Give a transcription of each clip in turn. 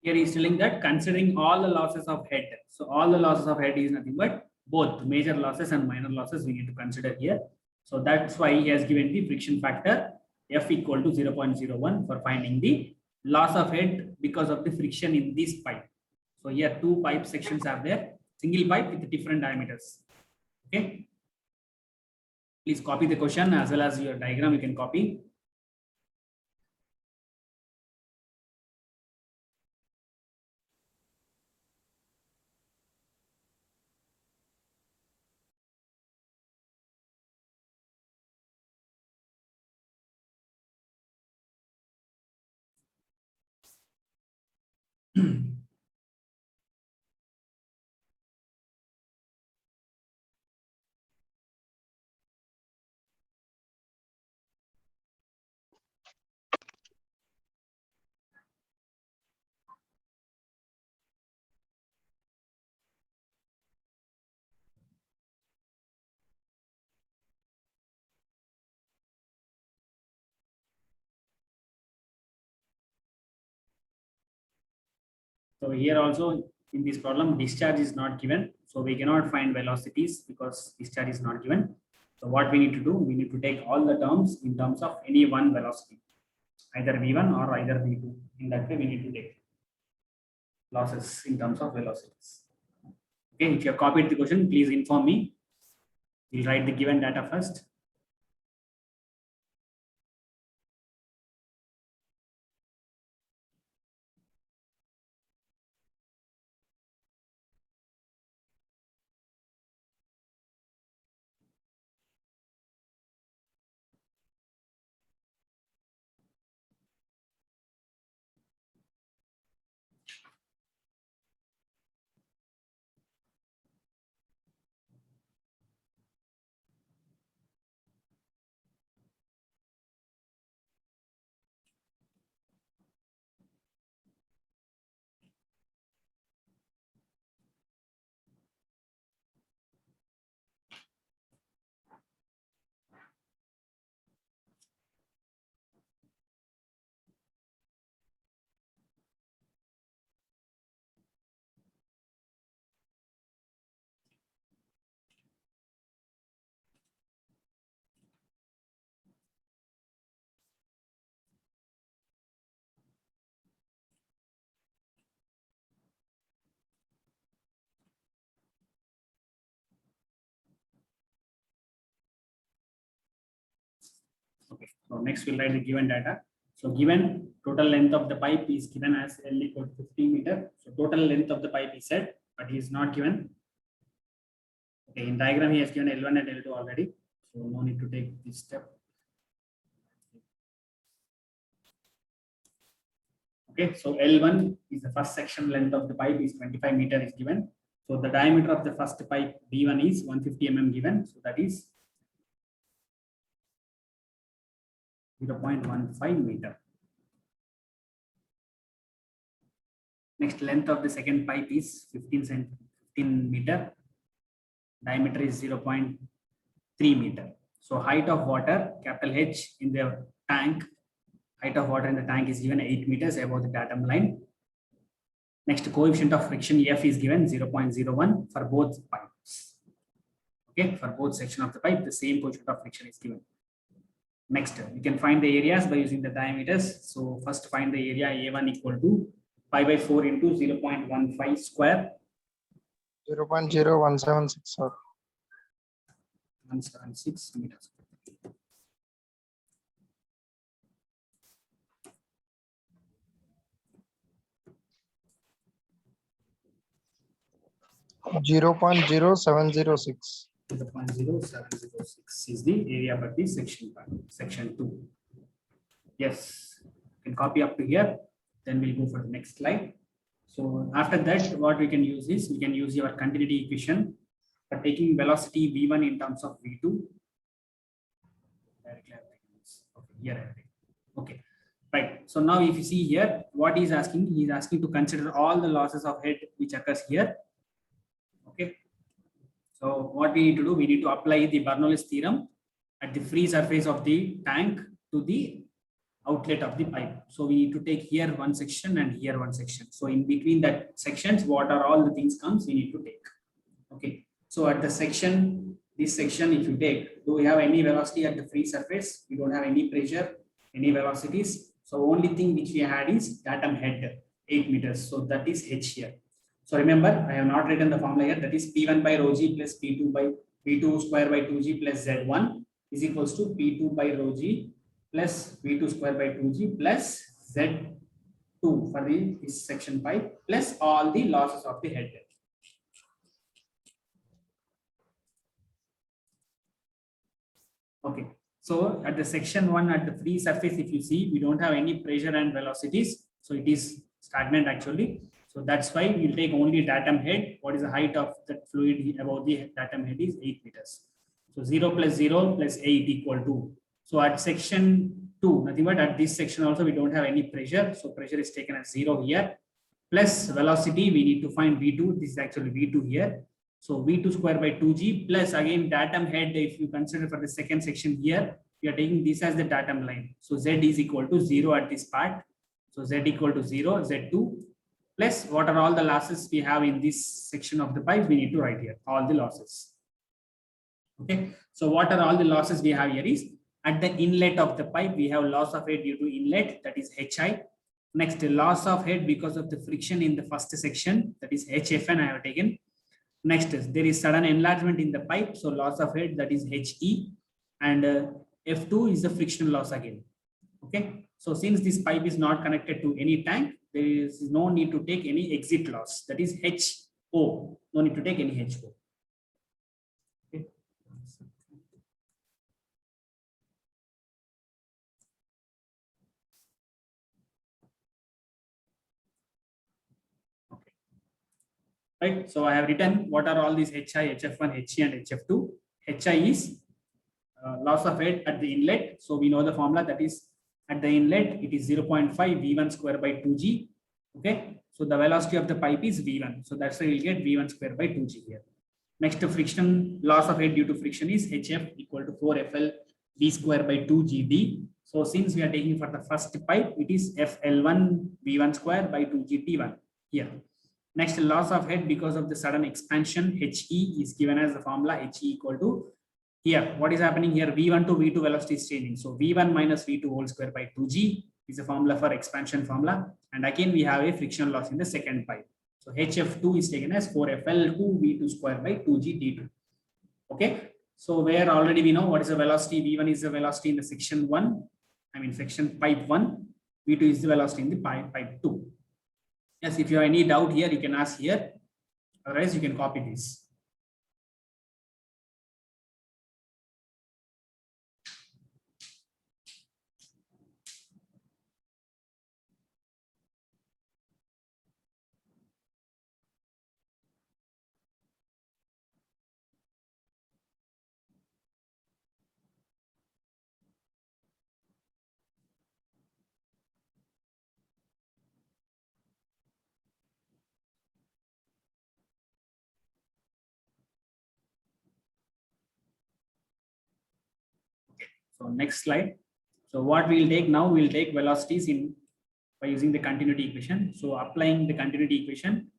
Here he is telling that considering all the losses of head. So all the losses of head is nothing but both major losses and minor losses we need to consider here. So that's why he has given the friction factor F equal to 0.01 for finding the loss of head because of the friction in this pipe. So here two pipe sections are there, single pipe with different diameters. Okay. Please copy the question as well as your diagram you can copy. So here also in this problem, discharge is not given. So we cannot find velocities because discharge is not given. So what we need to do, we need to take all the terms in terms of any one velocity, either V1 or either V2. In that way, we need to take losses in terms of velocities. Okay, if you have copied the question, please inform me. We'll write the given data first. Okay, so next we'll write the given data. So given total length of the pipe is given as L equal to 15 meter. So total length of the pipe is said, but he is not given. Okay, in diagram he has given L1 and L2 already. So no need to take this step. Okay, so L1 is the first section length of the pipe is 25 meter is given. So the diameter of the first pipe D1 is 150 mm given. So that is 0.15 meter. Next length of the second pipe is 15 meter. Diameter is 0.3 meter. So height of water, capital H in the tank, height of water in the tank is given 8 meters above the datum line. Next coefficient of friction F is given 0.01 for both pipes. Okay, for both section of the pipe, the same coefficient of friction is given. Next, we can find the areas by using the diameters. So first find the area A1 equal to pi by 4 into 0.15 square. 0.0176 sir. 176 meters. Zero point zero 0.0706. 0.0706 is the area per the section part, section 2. Yes, you can copy up to here. Then we'll go for the next slide. So after that, what we can use is we can use your continuity equation for taking velocity v1 in terms of v2. Okay, here. Okay, right. So now if you see here, what he's asking, he's asking to consider all the losses of head which occurs here. Okay. So what we need to do, we need to apply the Bernoulli's theorem at the free surface of the tank to the outlet of the pipe. So we need to take here one section and here one section. So in between that sections, what are all the things comes we need to take. Okay. So at the section, this section, if you take, do we have any velocity at the free surface? We don't have any pressure, any velocities. So only thing which we had is datum head, 8 meters. So that is H here. So remember, I have not written the formula here. That is P1 by rho g plus P2 by P2 square by 2g plus Z1 is equals to P2 by rho g plus V2 square by 2g plus Z2 for this section pipe plus all the losses of the head. Okay, so at the section 1 at the free surface, if you see, we don't have any pressure and velocities, so it is stagnant actually. So that's why we'll take only datum head. What is the height of that fluid above the datum head is 8 meters. So 0 plus 0 plus 8 equal to. So at section 2, nothing but at this section also we don't have any pressure. So pressure is taken as 0 here. Plus velocity, we need to find V2. This is actually V2 here. So V2 square by 2g plus again datum head. If you consider for the second section here, we are taking this as the datum line. So Z is equal to 0 at this part. So Z equal to 0, Z2 plus what are all the losses we have in this section of the pipe, we need to write here, all the losses. Okay, so what are all the losses we have here is at the inlet of the pipe, we have loss of head due to inlet, that is HI. Next, loss of head because of the friction in the first section, that is HFN I have taken. Next, there is sudden enlargement in the pipe, so loss of head, that is HE. And F2 is the frictional loss again. Okay, so since this pipe is not connected to any tank, there is no need to take any exit loss, that is HO. No need to take any HO. Okay. Okay. Right, so I have written what are all these HI, HF1, HE and HF2. HI is loss of head at the inlet. So we know the formula, that is at the inlet, it is 0.5 V1 square by 2g. Okay, so the velocity of the pipe is V1. So that's why we'll get V1 square by 2g here. Next, friction loss of head due to friction is HF equal to 4FL V square by 2GD. So since we are taking for the first pipe, it is FL1 V1 square by 2GT1 here. Next, loss of head because of the sudden expansion, HE is given as the formula HE equal to here. What is happening here? V1 to V2 velocity is changing. So V1 minus V2 whole square by 2g is a formula for expansion formula. And again, we have a friction loss in the second pipe. So HF2 is taken as 4FL2 V2 square by 2GT2. Okay. So where already we know what is the velocity. V1 is the velocity in the section 1. I mean section pipe 1. V2 is the velocity in the pipe 2. Yes, if you have any doubt here, you can ask here. Otherwise, you can copy this. So next slide. So what we'll take now, we'll take velocities in by using the continuity equation. So applying the continuity equation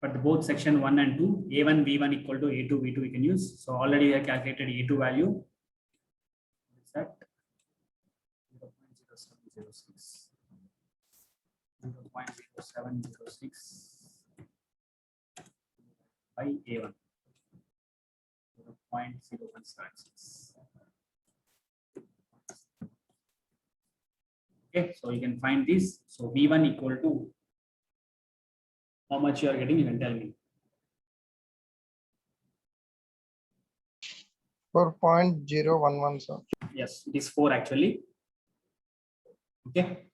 for the both section 1 and 2, A1 V1 equal to A2 V2 we can use. So already we have calculated A2 value. What is that? 0.0706. 0.0706 by A1. 0.0176. Okay, so you can find this. So V1 equal to how much you are getting, you can tell me. 4.011, sir. Yes, it is 4 actually. Okay.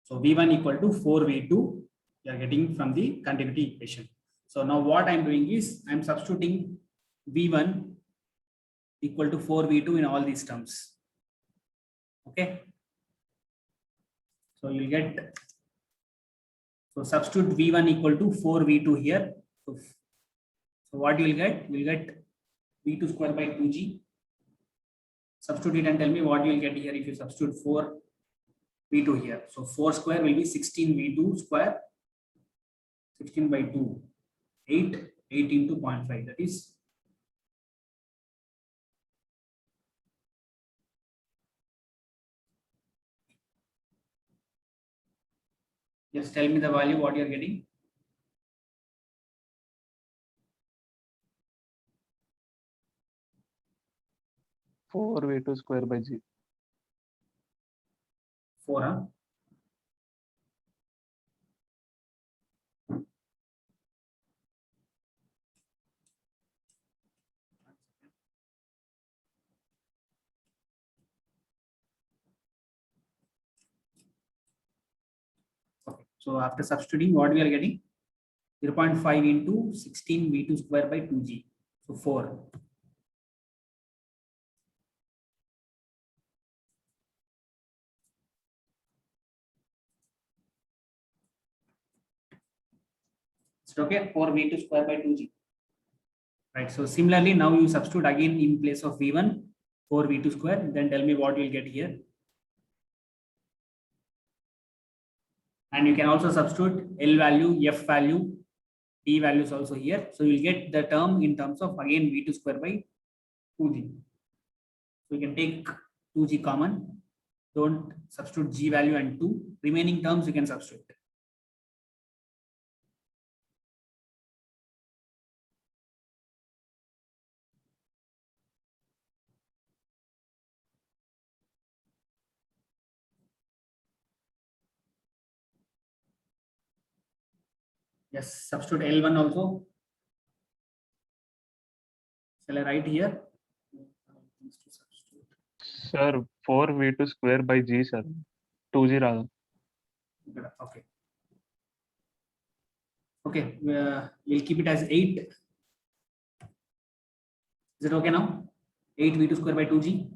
So V1 equal to 4V2, you are getting from the continuity equation. So now what I'm doing is I'm substituting V1 equal to 4V2 in all these terms. Okay. So you'll get, so substitute V1 equal to 4V2 here. So what you will get? You will get V2 square by 2G. Substitute it and tell me what you will get here if you substitute 4 V2 here. So 4 square will be 16 V2 square, 16 by 2, 8, 8 into 0.5, that is just tell me the value what you are getting. 4 V2 square by G. 4, huh? Okay. So after substituting, what we are getting? 0.5 into 16 V2 square by 2G. So 4. Is it okay? 4 V2 square by 2G. Right. So similarly, now you substitute again in place of V1, 4 V2 square. Then tell me what you'll get here. And you can also substitute L value, F value, D values also here. So you'll get the term in terms of again V2 square by 2G. So you can take 2G common. Don't substitute G value and 2. Remaining terms you can substitute. Yes, substitute L1 also. Shall I write here? Sir, 4V2 square by G, sir. 2G rather. Okay. Okay, we'll keep it as 8. Is it okay now? 8 V2 square by 2G.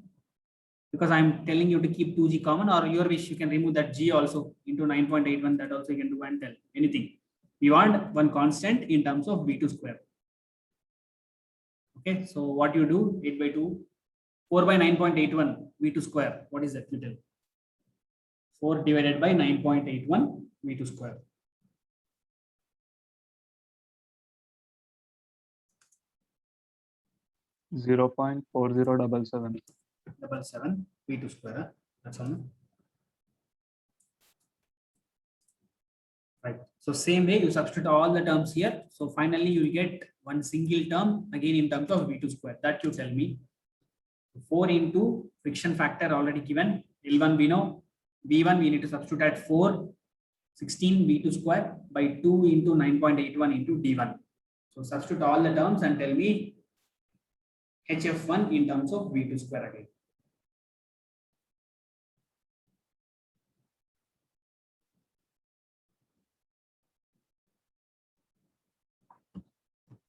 Because I'm telling you to keep 2G common, or your wish, you can remove that G also into 9.81. That also you can do and tell anything. We want one constant in terms of V2 square. Okay, so what you do, 8 by 2, 4 by 9.81 V2 square. What is that? You tell. 4 divided by 9.81 V2 square. 0.4077. 77 V2 square. That's all. Right. So same way you substitute all the terms here. So finally you will get one single term again in terms of V2 square. That you tell me. 4 into friction factor already given. L1 we know. V1 we need to substitute at 4. 16 V2 square by 2 into 9.81 into D1. So substitute all the terms and tell me HF1 in terms of V2 square again.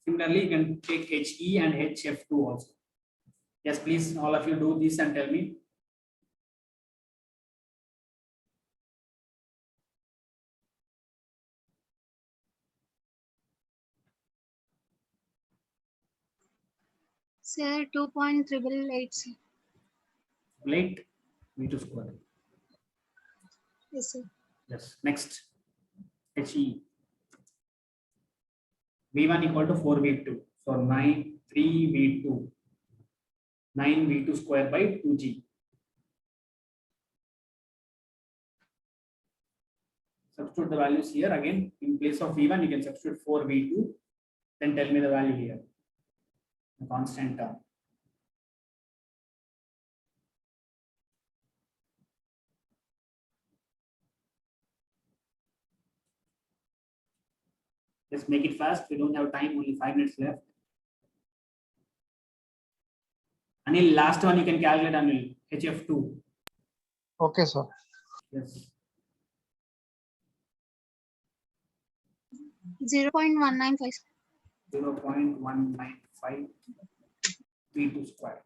Similarly, you can take HE and HF2 also. Yes, please, all of you do this and tell me. Sir, 2.888. Late V2 square. Yes, sir. Yes. Next, HE. V1 equal to 4V2. So 3V2. 9V2 square by 2G. Substitute the values here again. In place of V1, you can substitute 4V2. Then tell me the value here. The constant term. Let's make it fast. We don't have time, only 5 minutes left. Anil, last one you can calculate, Anil. HF2. Okay, sir. Yes. 0.195. 0.195 V2 square.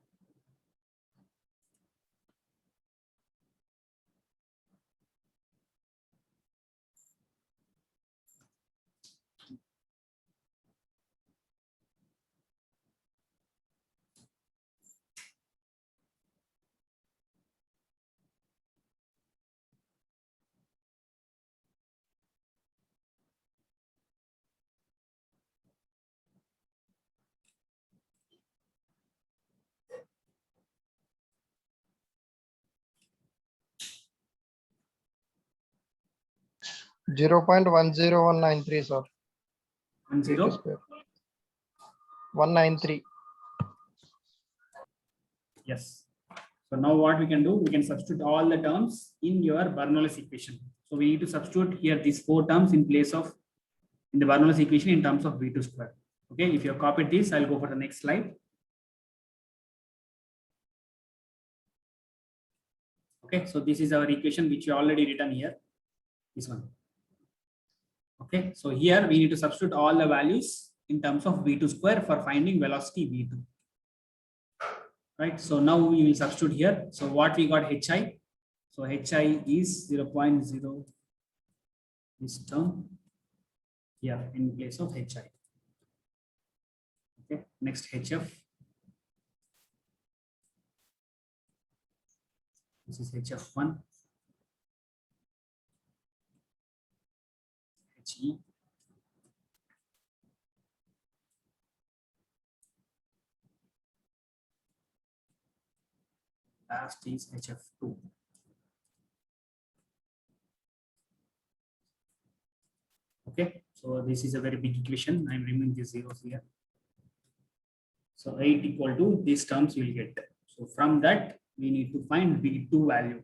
0.10193, sir. 10. V2 square. 193. Yes. So now what we can do, we can substitute all the terms in your Bernoulli's equation. So we need to substitute here these 4 terms in place of in the Bernoulli's equation in terms of V2 square. Okay, if you have copied this, I'll go for the next slide. Okay, so this is our equation which you already written here. This one. Okay, so here we need to substitute all the values in terms of V2 square for finding velocity V2. Right, so now we will substitute here. So what we got HI. So HI is 0.0, this term here in place of HI. Okay, next HF. This is HF1. HE. Last is HF2. Okay, so this is a very big equation. I'm removing these zeros here. So 8 equal to these terms you will get. So from that, we need to find V2 value.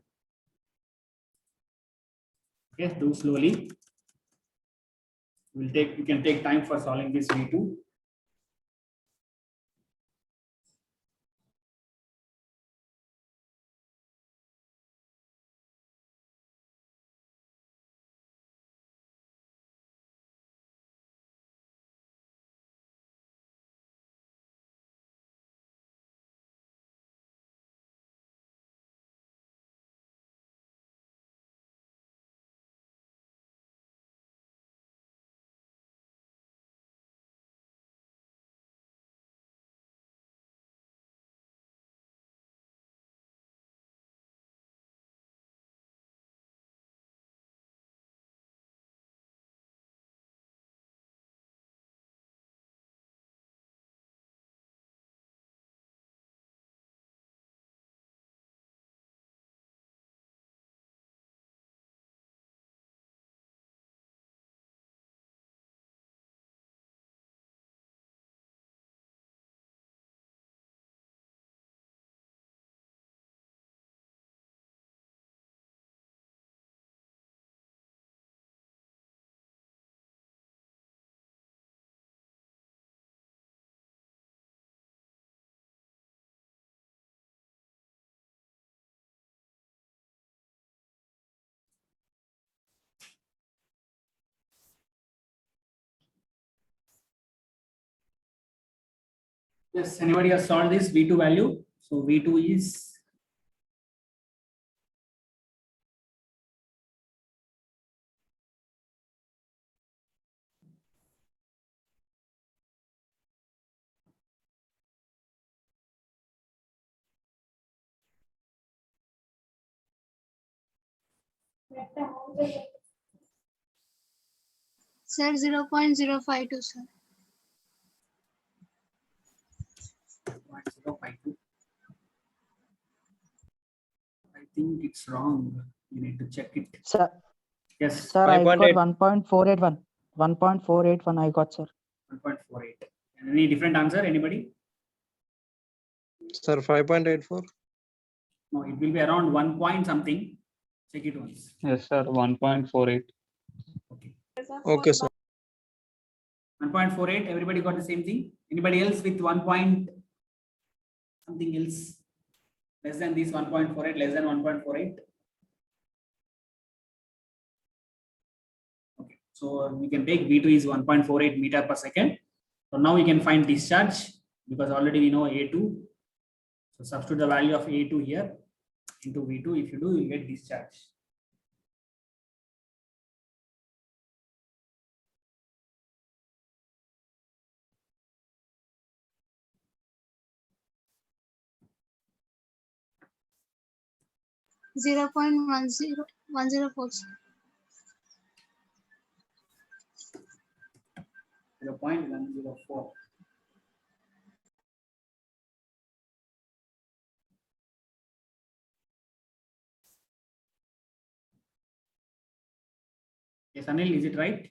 Okay, do slowly. You can take time for solving this V2. Yes, anybody has solved this V2 value? So V2 is Sir, 0.052, sir. 0.052. I think it's wrong. You need to check it. Sir, Yes, sir, I got 5.8. 1.481. 1.481 I got, sir. 1.48. Any different answer? Anybody? Sir, 5.84. No, it will be around 1 point something. Check it once. Yes, sir. 1.48. Okay. Okay, sir. 1.48. Everybody got the same thing? Anybody else with 1 point something else? Less than this 1.48, less than 1.48? Okay. So we can take V2 is 1.48 meter per second. So now we can find discharge because already we know A2. So substitute the value of A2 here into V2. If you do, you get discharge. Zero point 104, sir. 0.104. Yes, Anil, is it right?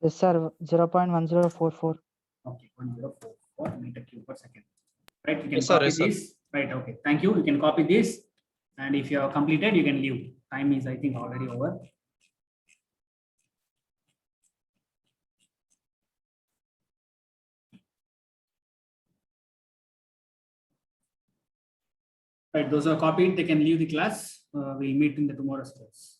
Yes, sir. 0.1044. Okay, 1044 meter cube per second. Right, you can Yes, sir. copy Yes, sir. this. Right, okay. Thank you. You can copy this. And if you have completed, you can leave. Time is, I think, already over. Right, those who are copied, they can leave the class. We'll meet in the tomorrow's class.